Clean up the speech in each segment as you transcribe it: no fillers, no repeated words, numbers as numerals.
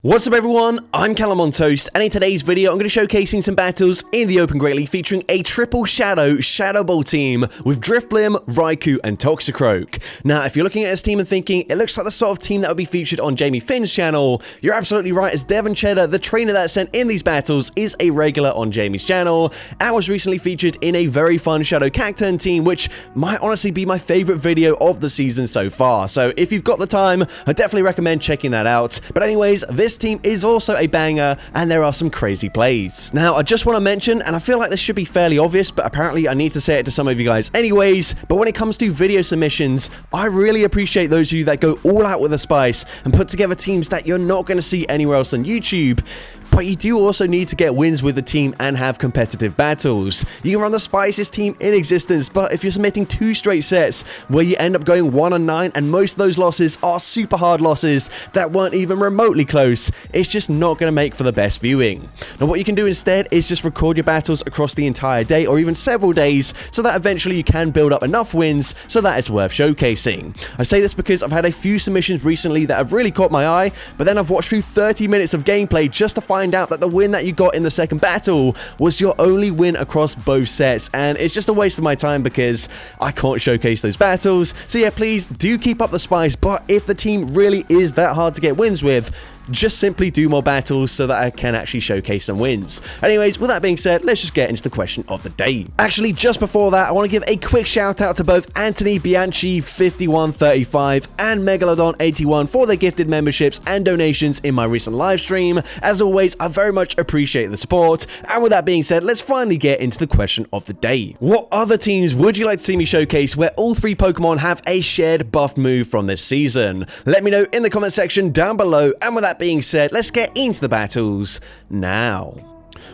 What's up everyone, I'm CallumOnToast, and in today's video I'm going to be showcasing some battles in the Open Great League featuring a triple Shadow Ball team with Drifblim, Raikou, and Toxicroak. Now, if you're looking at this team and thinking, it looks like the sort of team that would be featured on Jamie Finn's channel, you're absolutely right, as Devon Cheddar, the trainer that's sent in these battles, is a regular on Jamie's channel, and was recently featured in a very fun Shadow Cacturn team, which might honestly be my favorite video of the season so far. So if you've got the time, I definitely recommend checking that out. But anyways, this team is also a banger, and there are some crazy plays. Now, I just want to mention, and I feel like this should be fairly obvious, but apparently I need to say it to some of you guys anyways, but when it comes to video submissions, I really appreciate those of you that go all out with the spice and put together teams that you're not going to see anywhere else on YouTube. But you do also need to get wins with the team and have competitive battles. You can run the spiciest team in existence, but if you're submitting 2 straight sets where you end up going 1-9 and most of those losses are super hard losses that weren't even remotely close, it's just not going to make for the best viewing. Now, what you can do instead is just record your battles across the entire day or even several days so that eventually you can build up enough wins so that it's worth showcasing. I say this because I've had a few submissions recently that have really caught my eye, but then I've watched through 30 minutes of gameplay just to find out that the win that you got in the second battle was your only win across both sets, and it's just a waste of my time because I can't showcase those battles. So yeah, please do keep up the spice, but if the team really is that hard to get wins with, just simply do more battles so that I can actually showcase some wins. Anyways, with that being said, let's just get into the question of the day. Actually, just before that, I want to give a quick shout out to both Anthony Bianchi 5135 and Megalodon 81 for their gifted memberships and donations in my recent live stream. As always, I very much appreciate the support. And with that being said, let's finally get into the question of the day. What other teams would you like to see me showcase where all 3 Pokemon have a shared buff move from this season? Let me know in the comment section down below, and with that being said, let's get into the battles now.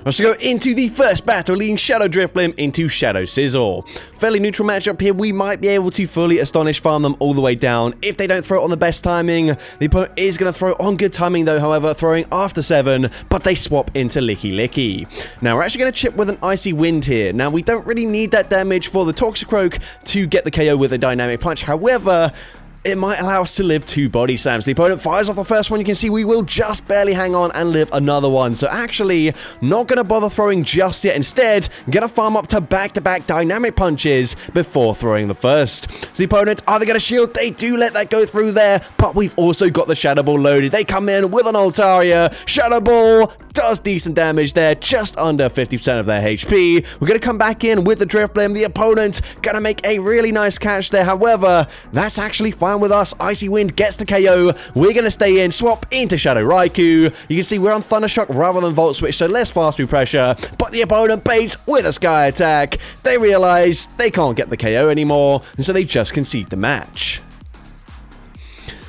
Let's go into the first battle, leading Shadow Drifblim into Shadow Sizzle. Fairly neutral matchup here. We might be able to fully Astonish Farm them all the way down if they don't throw it on the best timing. The opponent is going to throw on good timing though, however, throwing after 7, but they swap into Licky Licky. Now, we're actually going to chip with an Icy Wind here. Now, we don't really need that damage for the Toxicroak to get the KO with a Dynamic Punch. However, it might allow us to live 2 body slams. The opponent fires off the first one. You can see we will just barely hang on and live another one. So actually, not going to bother throwing just yet. Instead, going to farm up to back-to-back dynamic punches before throwing the first. So the opponent either going to shield. They do let that go through there, but we've also got the Shadow Ball loaded. They come in with an Altaria. Shadow Ball does decent damage there, just under 50% of their HP. We're going to come back in with the Drifblim. The opponent going to make a really nice catch there. However, that's actually fine with us. Icy Wind gets the KO. We're going to stay in, swap into Shadow Raikou. You can see we're on Thundershock rather than Volt Switch, so less fast through pressure, but the opponent baits with a Sky Attack. They realize they can't get the KO anymore, and so they just concede the match.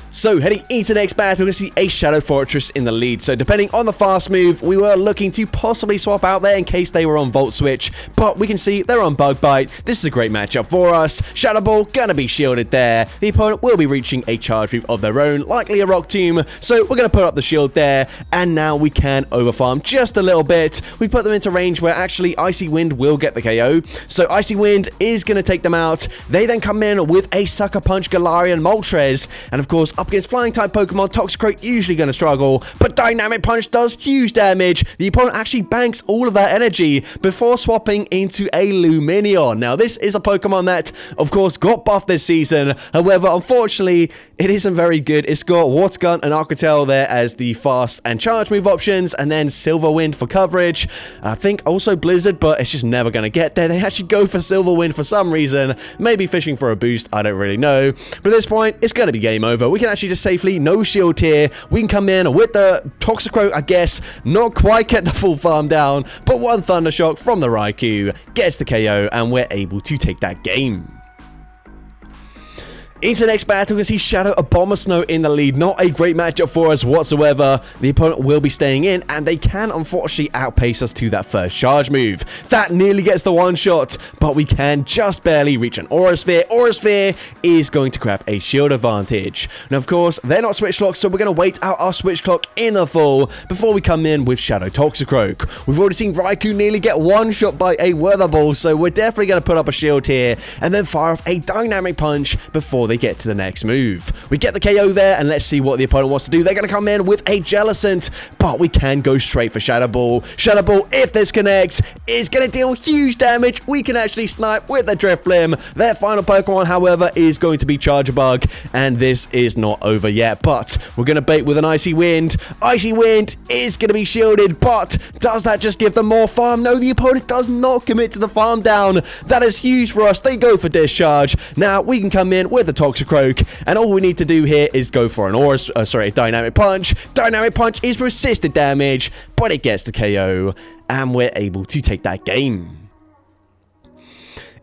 So, heading into the next battle, we see a Shadow Fortress in the lead. So, depending on the fast move, we were looking to possibly swap out there in case they were on Volt Switch. But we can see they're on Bug Bite. This is a great matchup for us. Shadow Ball gonna be shielded there. The opponent will be reaching a charge move of their own, likely a Rock Tomb. So, we're gonna put up the shield there. And now we can overfarm just a little bit. We put them into range where actually Icy Wind will get the KO. So, Icy Wind is gonna take them out. They then come in with a Sucker Punch Galarian Moltres. And of course, up against flying type Pokemon, Toxicroak usually going to struggle, but Dynamic Punch does huge damage. The opponent actually banks all of that energy before swapping into a Lumineon. Now, this is a Pokemon that, of course, got buffed this season. However, unfortunately, it isn't very good. It's got Water Gun and Arcatel there as the fast and charge move options, and then Silver Wind for coverage. I think also Blizzard, but it's just never going to get there. They actually go for Silver Wind for some reason. Maybe fishing for a boost. I don't really know. But at this point, it's going to be game over. We can actually just safely, no shield here. We can come in with the Toxicroak, I guess, not quite get the full farm down, but one Thundershock from the Raikou gets the KO, and we're able to take that game. Into the next battle, we see Shadow Abomasnow in the lead. Not a great matchup for us whatsoever. The opponent will be staying in, and they can unfortunately outpace us to that first charge move. That nearly gets the one shot, but we can just barely reach an Aura Sphere. Aura Sphere is going to grab a shield advantage. Now, of course, they're not switch locked, so we're going to wait out our switch clock in the full before we come in with Shadow Toxicroak. We've already seen Raikou nearly get one shot by a Weather Ball, so we're definitely going to put up a shield here and then fire off a Dynamic Punch before before they get to the next move. We get the KO there, and let's see what the opponent wants to do. They're going to come in with a Jellicent, but we can go straight for Shadow Ball. Shadow Ball, if this connects, is going to deal huge damage. We can actually snipe with the Drifblim. Their final Pokemon, however, is going to be Charjabug, and this is not over yet, but we're going to bait with an Icy Wind. Icy Wind is going to be shielded, but does that just give them more farm? No, the opponent does not commit to the farm down. That is huge for us. They go for Discharge. Now we can come in with a Toxicroak, and all we need to do here is go for an Dynamic Punch. Dynamic Punch is resisted damage, but it gets the KO, and we're able to take that game.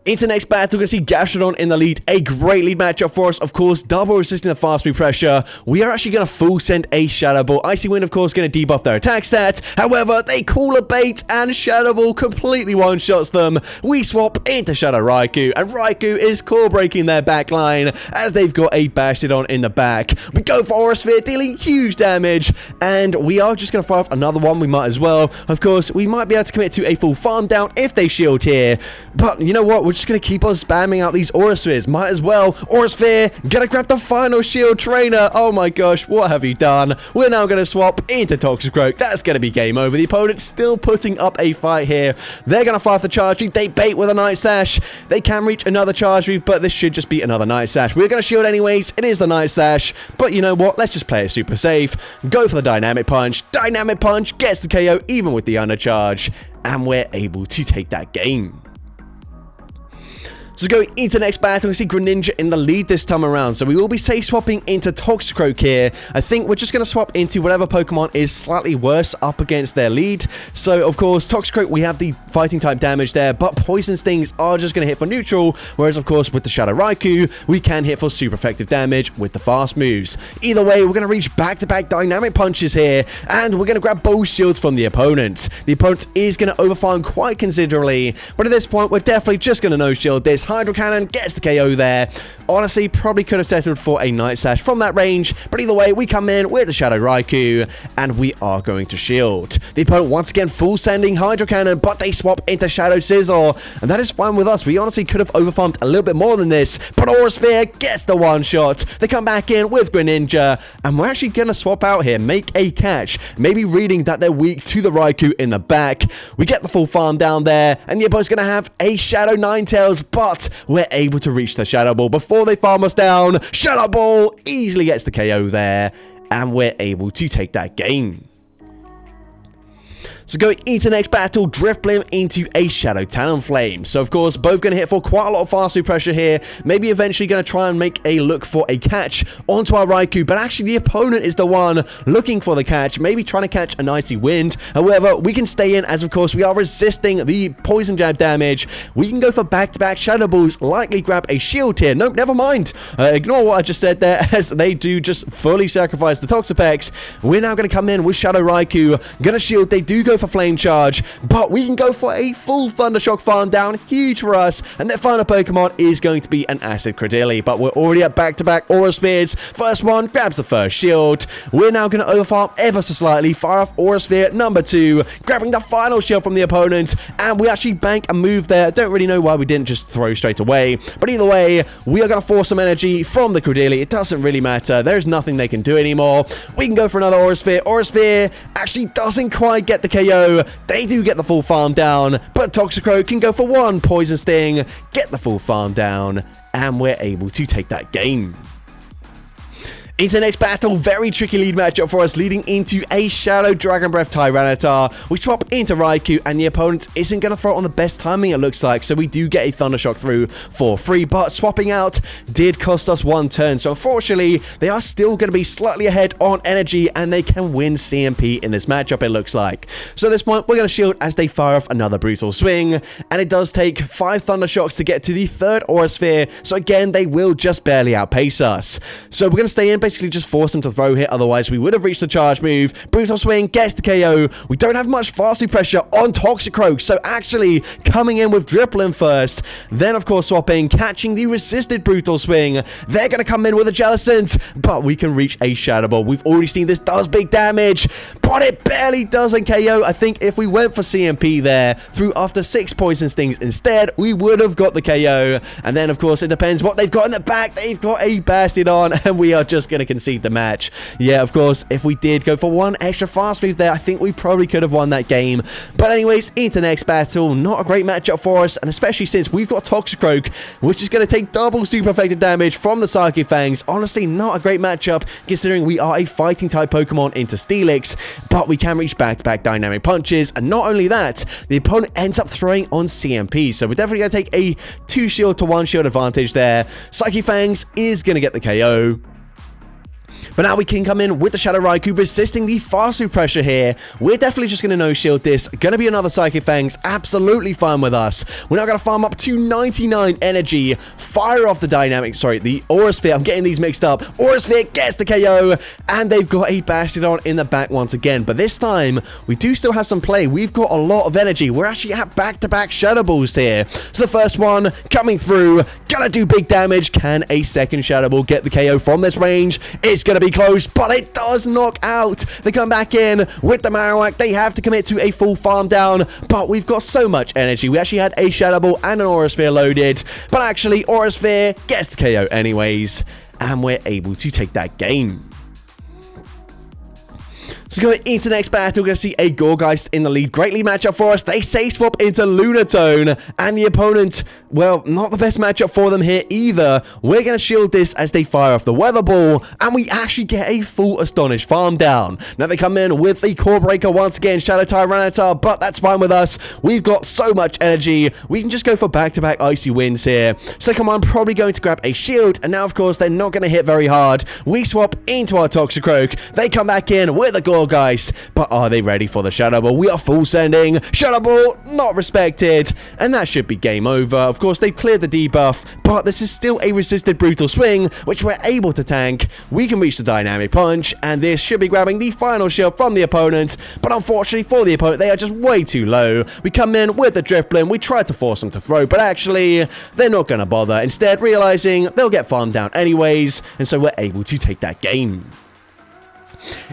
Into next battle, we're going to see Gastrodon in the lead. A great lead matchup for us, of course. Double resisting the fast move pressure. We are actually going to full send a Shadow Ball. Icy Wind, of course, going to debuff their attack stat. However, they call a bait, and Shadow Ball completely one-shots them. We swap into Shadow Raikou, and Raikou is core breaking their back line as they've got a Bastiodon in the back. We go for Aura Sphere, dealing huge damage, and we are just going to fire off another one. We might as well. Of course, we might be able to commit to a full farm down if they shield here, but you know what? We're just going to keep on spamming out these Aura Spheres. Might as well. Aura Sphere, gonna grab the final shield trainer. Oh my gosh, what have you done? We're now gonna swap into Toxicroak. That's gonna be game over. The opponent's still putting up a fight here. They're gonna fire off the Charge Reef. They bait with a Night Slash. They can reach another Charge Reef, but this should just be another Night Slash. We're gonna shield anyways. It is the Night Slash, but you know what? Let's just play it super safe. Go for the Dynamic Punch. Dynamic Punch gets the KO even with the undercharge, and we're able to take that game. So going into the next battle, we see Greninja in the lead this time around. So we will be safe swapping into Toxicroak here. I think we're just going to swap into whatever Pokemon is slightly worse up against their lead. So, of course, Toxicroak, we have the fighting type damage there, but Poison Stings are just going to hit for neutral. Whereas, of course, with the Shadow Raikou, we can hit for super effective damage with the fast moves. Either way, we're going to reach back-to-back Dynamic Punches here, and we're going to grab both shields from the opponent. The opponent is going to overfarm quite considerably, but at this point, we're definitely just going to no-shield this. Hydro Cannon gets the KO there. Honestly, probably could have settled for a Night Slash from that range, but either way, we come in with the Shadow Raikou, and we are going to shield. The opponent once again full sending Hydro Cannon, but they swap into Shadow Scizor, and that is fine with us. We honestly could have overfarmed a little bit more than this, but Aura Sphere gets the one shot. They come back in with Greninja, and we're actually going to swap out here, make a catch, maybe reading that they're weak to the Raikou in the back. We get the full farm down there, and the opponent's going to have a Shadow Ninetales, but we're able to reach the Shadow Ball before they farm us down. Shadow Ball easily gets the KO there, and we're able to take that game. So going into the next battle, Drifblim into a Shadow Talonflame. So of course, both going to hit for quite a lot of fast move pressure here. Maybe eventually going to try and make a look for a catch onto our Raikou, but actually the opponent is the one looking for the catch, maybe trying to catch an Icy Wind. However, we can stay in as of course we are resisting the Poison Jab damage. We can go for back-to-back Shadow Balls, likely grab a shield here. Nope, never mind. Ignore what I just said there, as they do just fully sacrifice the Toxapex. We're now going to come in with Shadow Raikou. Gonna shield, they do go for Flame Charge, but we can go for a full Thundershock farm down, huge for us, and their final Pokemon is going to be an Acid Cradily, but we're already at back-to-back Aura Spheres. First one grabs the first shield. We're now going to overfarm ever so slightly, fire off Aura Sphere number 2, grabbing the final shield from the opponent, and we actually bank a move there. Don't really know why we didn't just throw straight away, but either way, we are going to force some energy from the Cradily. It doesn't really matter. There's nothing they can do anymore. We can go for another Aura Sphere. Aura Sphere actually doesn't quite get the KO. They do get the full farm down, but Toxicroak can go for one Poison Sting, get the full farm down, and we're able to take that game. Into the next battle, very tricky lead matchup for us, leading into a Shadow Dragon Breath Tyranitar. We swap into Raikou, and the opponent isn't going to throw it on the best timing, it looks like, so we do get a Thundershock through for free, but swapping out did cost us one turn, so unfortunately, they are still going to be slightly ahead on energy, and they can win CMP in this matchup, it looks like. So at this point, we're going to shield as they fire off another Brutal Swing, and it does take 5 Thundershocks to get to the third Aura Sphere, so again, they will just barely outpace us. So we're going to stay in, basically just force him to throw here, otherwise we would have reached the charge move. Brutal Swing gets the KO. We don't have much fast pressure on Toxicroak, so actually coming in with Driplim first, then of course swapping, catching the resisted Brutal Swing. They're going to come in with a Jellicent, but we can reach a Shadow Ball. We've already seen this does big damage, but it barely doesn't KO. I think if we went for CMP there, through after 6 Poison Stings instead, we would have got the KO. And then of course it depends what they've got in the back. They've got a Bastiodon, and we are just going to concede the match. Yeah, of course, if we did go for one extra fast move there, I think we probably could have won that game. But anyways, into next battle. Not a great matchup for us, and especially since we've got Toxicroak, which is going to take double super effective damage from the Psychic Fangs. Honestly, not a great matchup, considering we are a fighting type Pokemon into Steelix, but we can reach back-to-back dynamic punches, and not only that, the opponent ends up throwing on CMP, so we're definitely going to take a 2 shield to 1 shield advantage there. Psychic Fangs is going to get the KO. But now we can come in with the Shadow Raikou, resisting the fast move pressure here. We're definitely just going to no-shield this. Going to be another Psychic Fangs. Absolutely fine with us. We're now going to farm up to 99 energy. Fire off the Dynamic. Sorry, the Aura Sphere. I'm getting these mixed up. Aura Sphere gets the KO. And they've got a Bastiodon in the back once again. But this time, we do still have some play. We've got a lot of energy. We're actually at back-to-back Shadow Balls here. So the first one coming through. Gonna do big damage. Can a second Shadow Ball get the KO from this range? It's going to be close, but it does knock out. They come back in with the Marowak. They have to commit to a full farm down, but we've got so much energy. We actually had a Shadow Ball and an Aura Sphere loaded, but actually Aura Sphere gets the KO anyways, and we're able to take that game. So going into the next battle, we're going to see a Gourgeist in the lead. Great lead matchup for us. They say swap into Lunatone, and the opponent, well, not the best matchup for them here either. We're going to shield this as they fire off the Weather Ball, and we actually get a full Astonish farm down. Now they come in with the Core Breaker once again, Shadow Tyranitar, but that's fine with us. We've got so much energy. We can just go for back-to-back Icy Winds here. Second one, probably going to grab a shield, and now, of course, they're not going to hit very hard. We swap into our Toxicroak. They come back in with a Gourgeist, but are they ready for the Shadow Ball? We are full sending. Shadow Ball, not respected, and that should be game over. Of course, they've cleared the debuff, but this is still a resisted Brutal Swing, which we're able to tank. We can reach the Dynamic Punch, and this should be grabbing the final shield from the opponent, but unfortunately for the opponent, they are just way too low. We come in with the Drifblim. We try to force them to throw, but actually, they're not going to bother. Instead, realizing they'll get farmed down anyways, and so we're able to take that game.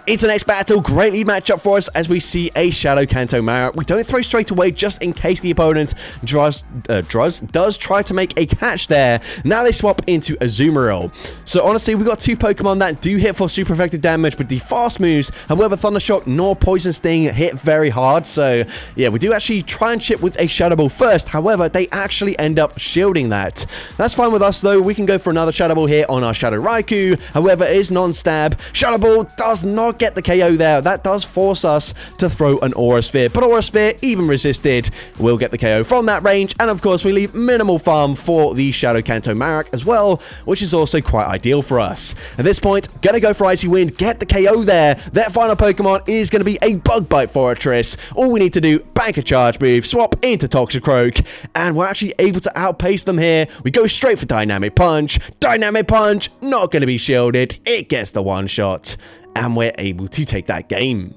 Into the next battle, great lead matchup for us as we see a Shadow Kanto Marowak. We don't throw straight away just in case the opponent does try to make a catch there. Now they swap into Azumarill. So honestly, we've got 2 Pokemon that do hit for super effective damage with the fast moves. However, Thunder Shock nor Poison Sting hit very hard. So yeah, we do actually try and chip with a Shadow Ball first. However, they actually end up shielding that. That's fine with us though. We can go for another Shadow Ball here on our Shadow Raikou. However, it is non-stab. Shadow Ball does not get the KO there. That does force us to throw an Aura Sphere, but Aura Sphere, even resisted, will get the KO from that range, and of course we leave minimal farm for the Shadow Kanto Marowak as well, which is also quite ideal for us. At this point, gonna go for Icy Wind, get the KO there. That final Pokemon is gonna be a Bug Bite Fortress. All we need to do, bank a charge move, swap into Toxicroak, and we're actually able to outpace them here. We go straight for Dynamic Punch. Dynamic Punch, not gonna be shielded. It gets the one shot, and we're able to take that game.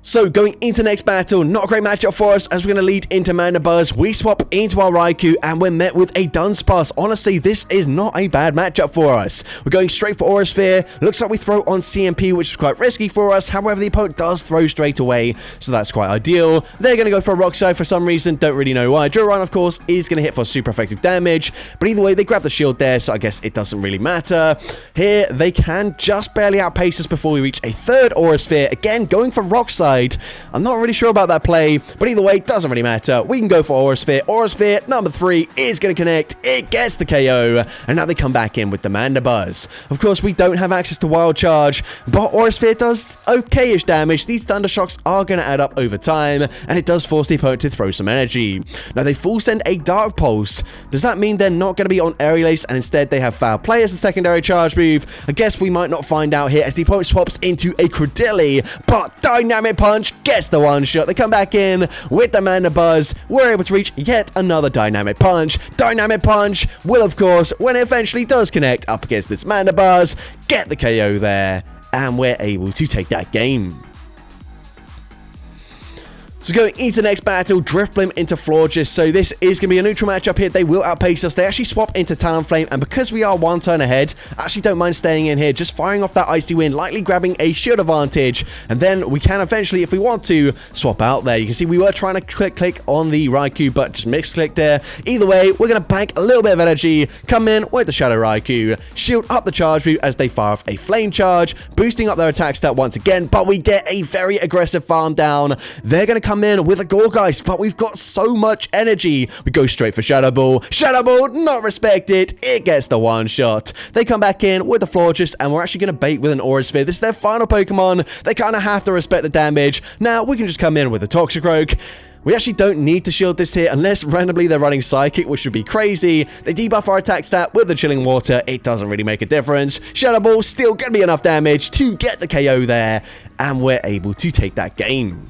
So going into next battle, not a great matchup for us as we're going to lead into Mandibuzz. We swap into our Raikou and we're met with a Dunsparce. Honestly, this is not a bad matchup for us. We're going straight for Aura Sphere. Looks like we throw on CMP, which is quite risky for us. However, the opponent does throw straight away, so that's quite ideal. They're going to go for a Rock Slide for some reason. Don't really know why. Duran, of course, is going to hit for super effective damage. But either way, they grab the shield there, so I guess it doesn't really matter. Here, they can just barely outpace us before we reach a third Aura Sphere. Again, going for Rock Slide. I'm not really sure about that play, but either way, it doesn't really matter. We can go for Aura Sphere. Aura Sphere, number 3, is going to connect. It gets the KO, and now they come back in with the Mandibuzz. Of course, we don't have access to Wild Charge, but Aura Sphere does okay-ish damage. These Thunder Shocks are going to add up over time, and it does force the opponent to throw some energy. Now, they full send a Dark Pulse. Does that mean they're not going to be on Aerial Ace, and instead they have Foul Play as a secondary charge move? I guess we might not find out here, as the opponent swaps into a Credilli, but Dynamic Punch gets the one shot. They come back in with the Mana Buzz. We're able to reach yet another Dynamic Punch. Dynamic Punch will, of course, when it eventually does connect up against this Mana Buzz, get the KO there, and we're able to take that game. So going into the next battle, Drifblim into Florges. So this is going to be a neutral matchup here. They will outpace us. They actually swap into Talonflame, and because we are one turn ahead, I actually don't mind staying in here, just firing off that Icy Wind, likely grabbing a shield advantage, and then we can eventually, if we want to, swap out there. You can see we were trying to click on the Raikou, but just misclicked there. Either way, we're going to bank a little bit of energy, come in with the Shadow Raikou, shield up the charge route as they fire off a Flame Charge, boosting up their attack stat once again, but we get a very aggressive farm down. They're going to come in with a Gorgeist, but we've got so much energy. We go straight for Shadow Ball. Shadow Ball, not respected. It gets the one shot. They come back in with the Florges, and we're actually going to bait with an Aura Sphere. This is their final Pokemon. They kind of have to respect the damage. Now, we can just come in with the Toxicroak. We actually don't need to shield this here unless randomly they're running Psychic, which would be crazy. They debuff our attack stat with the Chilling Water. It doesn't really make a difference. Shadow Ball still going to be enough damage to get the KO there, and we're able to take that game.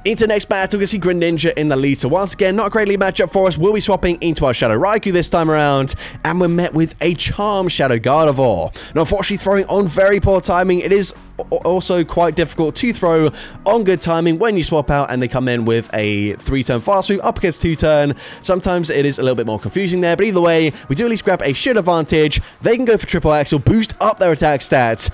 Into the next battle, you can see Greninja in the lead. So once again, not a great lead matchup for us. We'll be swapping into our Shadow Raikou this time around, and we're met with a Charmed Shadow Gardevoir. Now, unfortunately, throwing on very poor timing. It is also quite difficult to throw on good timing when you swap out and they come in with a 3-turn fast move up against 2-turn. Sometimes it is a little bit more confusing there, but either way, we do at least grab a shield advantage. They can go for triple axle, boost up their attack stats.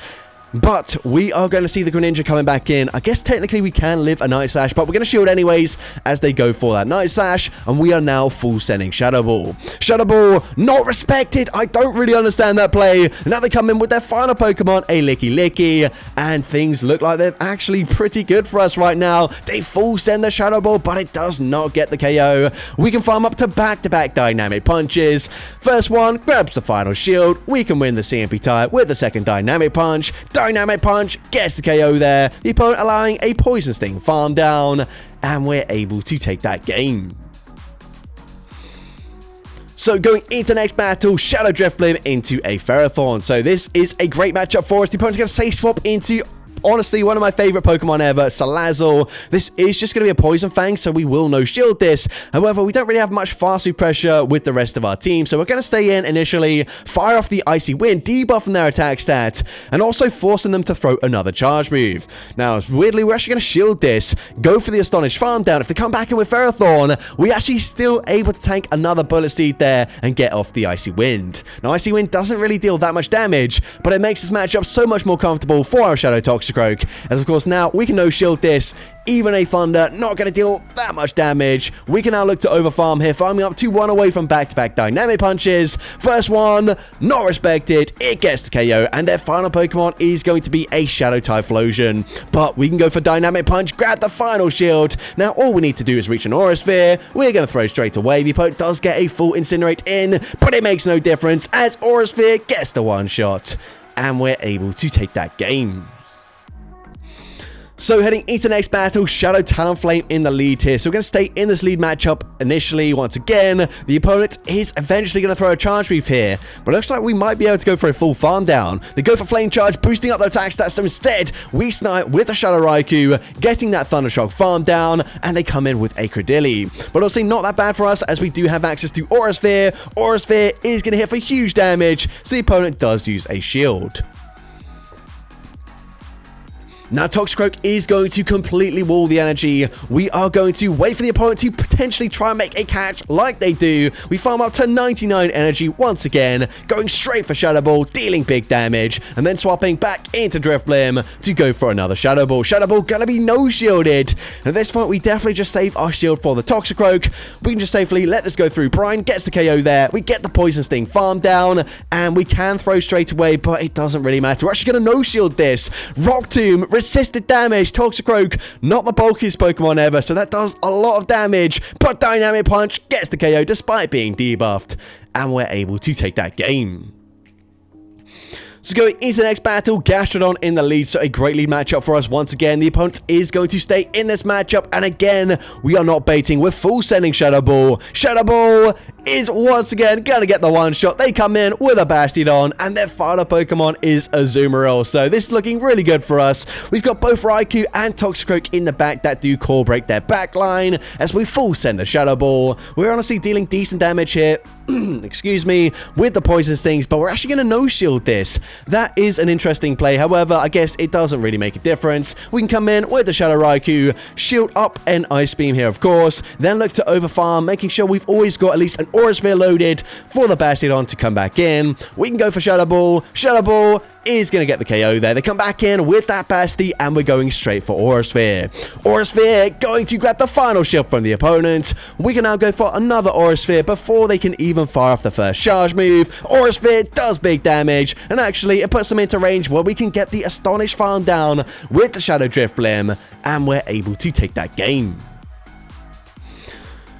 But we are going to see the Greninja coming back in. I guess technically we can live a Night Slash, but we're going to shield anyways as they go for that Night Slash, and we are now full sending Shadow Ball. Shadow Ball, not respected. I don't really understand that play. Now they come in with their final Pokemon, a Licky Licky, and things look like they're actually pretty good for us right now. They full send the Shadow Ball, but it does not get the KO. We can farm up to back-to-back Dynamic Punches. First one grabs the final shield. We can win the CMP tie with the second Dynamic Punch. Dynamic Punch gets the KO there, the opponent allowing a Poison Sting farm down, and we're able to take that game. So going into the next battle, Shadow Drifblim into a Ferrothorn. So this is a great matchup for us. The opponent's going to say swap into, honestly, one of my favorite Pokemon ever, Salazzle. This is just going to be a Poison Fang, so we will no shield this. However, we don't really have much fast food pressure with the rest of our team, so we're going to stay in initially, fire off the Icy Wind, debuffing their attack stat, and also forcing them to throw another charge move. Now, weirdly, we're actually going to shield this, go for the Astonished Farm Down. If they come back in with Ferrothorn, we actually still able to tank another Bullet Seed there and get off the Icy Wind. Now, Icy Wind doesn't really deal that much damage, but it makes this matchup so much more comfortable for our Shadow Toxicroak. As of course now we can no shield this. Even a Thunder not going to deal that much damage. We can now look to overfarm here, farming up to 1 away from back-to-back Dynamic Punches. First one, not respected. It gets the KO, and their final Pokemon is going to be a Shadow Typhlosion. But we can go for Dynamic Punch, grab the final shield. Now all we need to do is reach an Aura Sphere. We're going to throw straight away. The opponent does get a full Incinerate in, but it makes no difference as Aura Sphere gets the one shot, and we're able to take that game. So heading into the next battle, Shadow Talonflame in the lead here. So we're going to stay in this lead matchup initially. Once again, the opponent is eventually going to throw a charge move here, but it looks like we might be able to go for a full farm down. They go for Flame Charge, boosting up their attack stats. So instead, we snipe with the Shadow Raikou, getting that Thundershock farm down, and they come in with a Cradilly. But honestly, not that bad for us as we do have access to Aura Sphere. Aura Sphere is going to hit for huge damage, so the opponent does use a shield. Now, Toxicroak is going to completely wall the energy. We are going to wait for the opponent to potentially try and make a catch like they do. We farm up to 99 energy once again, going straight for Shadow Ball, dealing big damage, and then swapping back into Drifblim to go for another Shadow Ball. Shadow Ball gonna be no-shielded. And at this point, we definitely just save our shield for the Toxicroak. We can just safely let this go through. Brian gets the KO there. We get the Poison Sting farm down, and we can throw straight away, but it doesn't really matter. We're actually gonna no-shield this. Rock Tomb, resisted damage. Toxicroak, not the bulkiest Pokemon ever, so that does a lot of damage, but Dynamic Punch gets the KO despite being debuffed, and we're able to take that game. So going into the next battle, Gastrodon in the lead, so a great lead matchup for us once again. The opponent is going to stay in this matchup, and again, we are not baiting. We're full sending Shadow Ball. Shadow Ball is once again gonna get the one shot. They come in with a Bastiodon, and their final Pokemon is Azumarill. So this is looking really good for us. We've got both Raikou and Toxicroak in the back that do core break their back line as we full send the Shadow Ball. We're honestly dealing decent damage here. Excuse me, with the poison stings, but we're actually going to no-shield this. That is an interesting play. However, I guess it doesn't really make a difference. We can come in with the Shadow Raikou, shield up an Ice Beam here, of course, then look to overfarm, making sure we've always got at least an Aura Sphere loaded for the Bastiodon to come back in. We can go for Shadow Ball. Shadow Ball is going to get the KO there. They come back in with that Basti, and we're going straight for Aura Sphere. Aura Sphere going to grab the final shield from the opponent. We can now go for another Aura Sphere before they can even fire off the first charge move. Aura Sphere does big damage, and actually it puts them into range where we can get the Astonish farm down with the Shadow Drifblim, and we're able to take that game.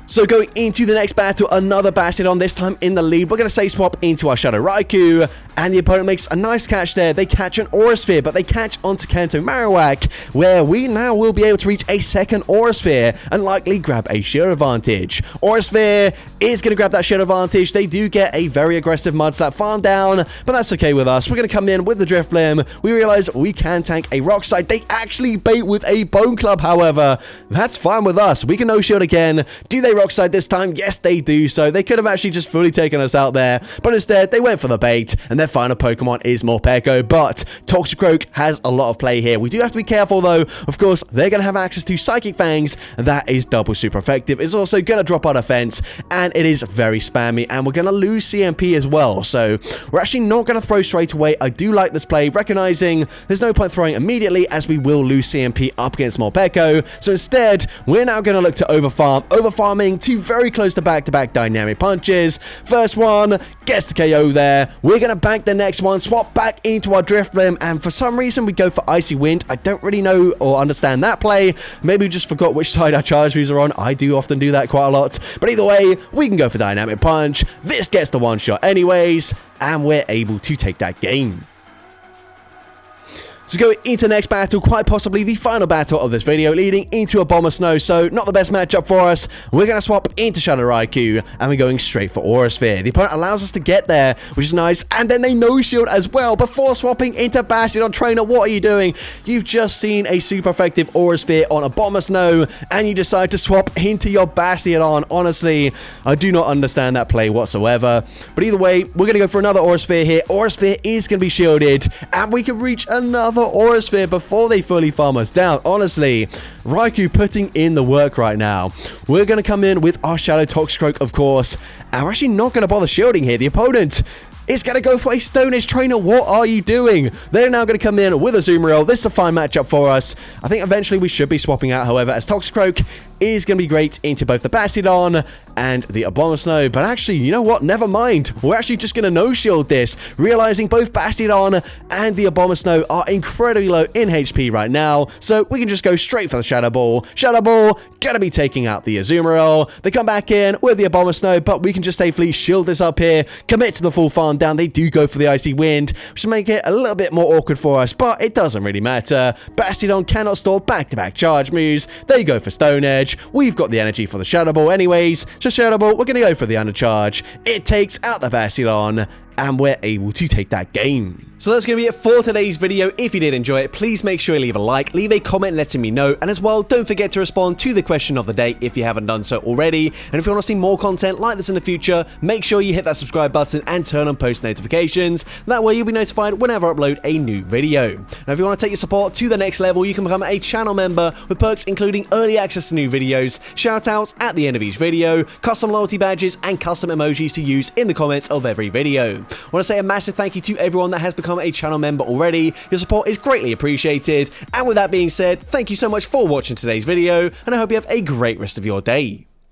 So going into the next battle, another Bastiodon, this time in the lead. We're going to say swap into our Shadow Raikou, and the opponent makes a nice catch there. They catch an Aura Sphere, but they catch onto Kanto Marowak, where we now will be able to reach a second Aura Sphere and likely grab a shield advantage. Aura Sphere is going to grab that shield advantage. They do get a very aggressive Mud Slap farm down, but that's okay with us. We're going to come in with the Drifblim. We realize we can tank a Rock Slide. They actually bait with a Bone Club, however. That's fine with us. We can no shield again. Do they Rock Slide this time? Yes, they do. So they could have actually just fully taken us out there, but instead they went for the bait, and their final Pokemon is Morpeko. But Toxicroak has a lot of play here. We do have to be careful though. Of course, they're going to have access to Psychic Fangs, and that is double super effective. It's also going to drop our defense, and it is very spammy, and we're going to lose CMP as well. So we're actually not going to throw straight away. I do like this play, recognizing there's no point throwing immediately as we will lose CMP up against Morpeko. So instead, we're now going to look to overfarm. Overfarming to very close to back-to-back dynamic punches. First one gets the KO there. We're going to bank the next one, swap back into our Drifblim, and for some reason we go for Icy Wind. I don't really know or understand that play. Maybe we just forgot which side our charge moves are on. I do often do that quite a lot. But either way, we can go for Dynamic Punch. This gets the one shot anyways, and we're able to take that game. So going into the next battle, quite possibly the final battle of this video, leading into a Bomber Snow, so not the best matchup for us. We're going to swap into Shadow Raikou, and we're going straight for Aura Sphere. The opponent allows us to get there, which is nice, and then they no-shield as well before swapping into Bastiodon. Trainer, what are you doing? You've just seen a super effective Aura Sphere on a Bomber Snow, and you decide to swap into your Bastiodon. Honestly, I do not understand that play whatsoever, but either way, we're going to go for another Aura Sphere here. Aura Sphere is going to be shielded, and we can reach another Aura Sphere before they fully farm us down. Honestly, Raikou putting in the work right now. We're going to come in with our Shadow Toxicroak, of course, and we're actually not going to bother shielding here. The opponent is going to go for a Stone Edge. Trainer, what are you doing? They're now going to come in with a Azumarill. This is a fine matchup for us. I think eventually we should be swapping out, however, as Toxicroak is going to be great into both the Bastiodon and the Abomasnow. But actually, you know what? Never mind. We're actually just going to no-shield this, realizing both Bastiodon and the Abomasnow are incredibly low in HP right now. So we can just go straight for the Shadow Ball. Shadow Ball going to be taking out the Azumarill. They come back in with the Abomasnow, but we can just safely shield this up here, commit to the full farm down. They do go for the Icy Wind, which will make it a little bit more awkward for us, but it doesn't really matter. Bastiodon cannot store back-to-back charge moves. They go for Stone Edge. We've got the energy for the Shadow Ball anyways, so Shadow Ball, we're going to go for the Undercharge. It takes out the Bastiodon, and we're able to take that game. So that's going to be it for today's video. If you did enjoy it, please make sure you leave a like, leave a comment letting me know, and as well, don't forget to respond to the question of the day if you haven't done so already. And if you want to see more content like this in the future, make sure you hit that subscribe button and turn on post notifications. That way you'll be notified whenever I upload a new video. Now if you want to take your support to the next level, you can become a channel member with perks including early access to new videos, shoutouts at the end of each video, custom loyalty badges, and custom emojis to use in the comments of every video. I want to say a massive thank you to everyone that has become a channel member already. Your support is greatly appreciated. And with that being said, thank you so much for watching today's video, and I hope you have a great rest of your day.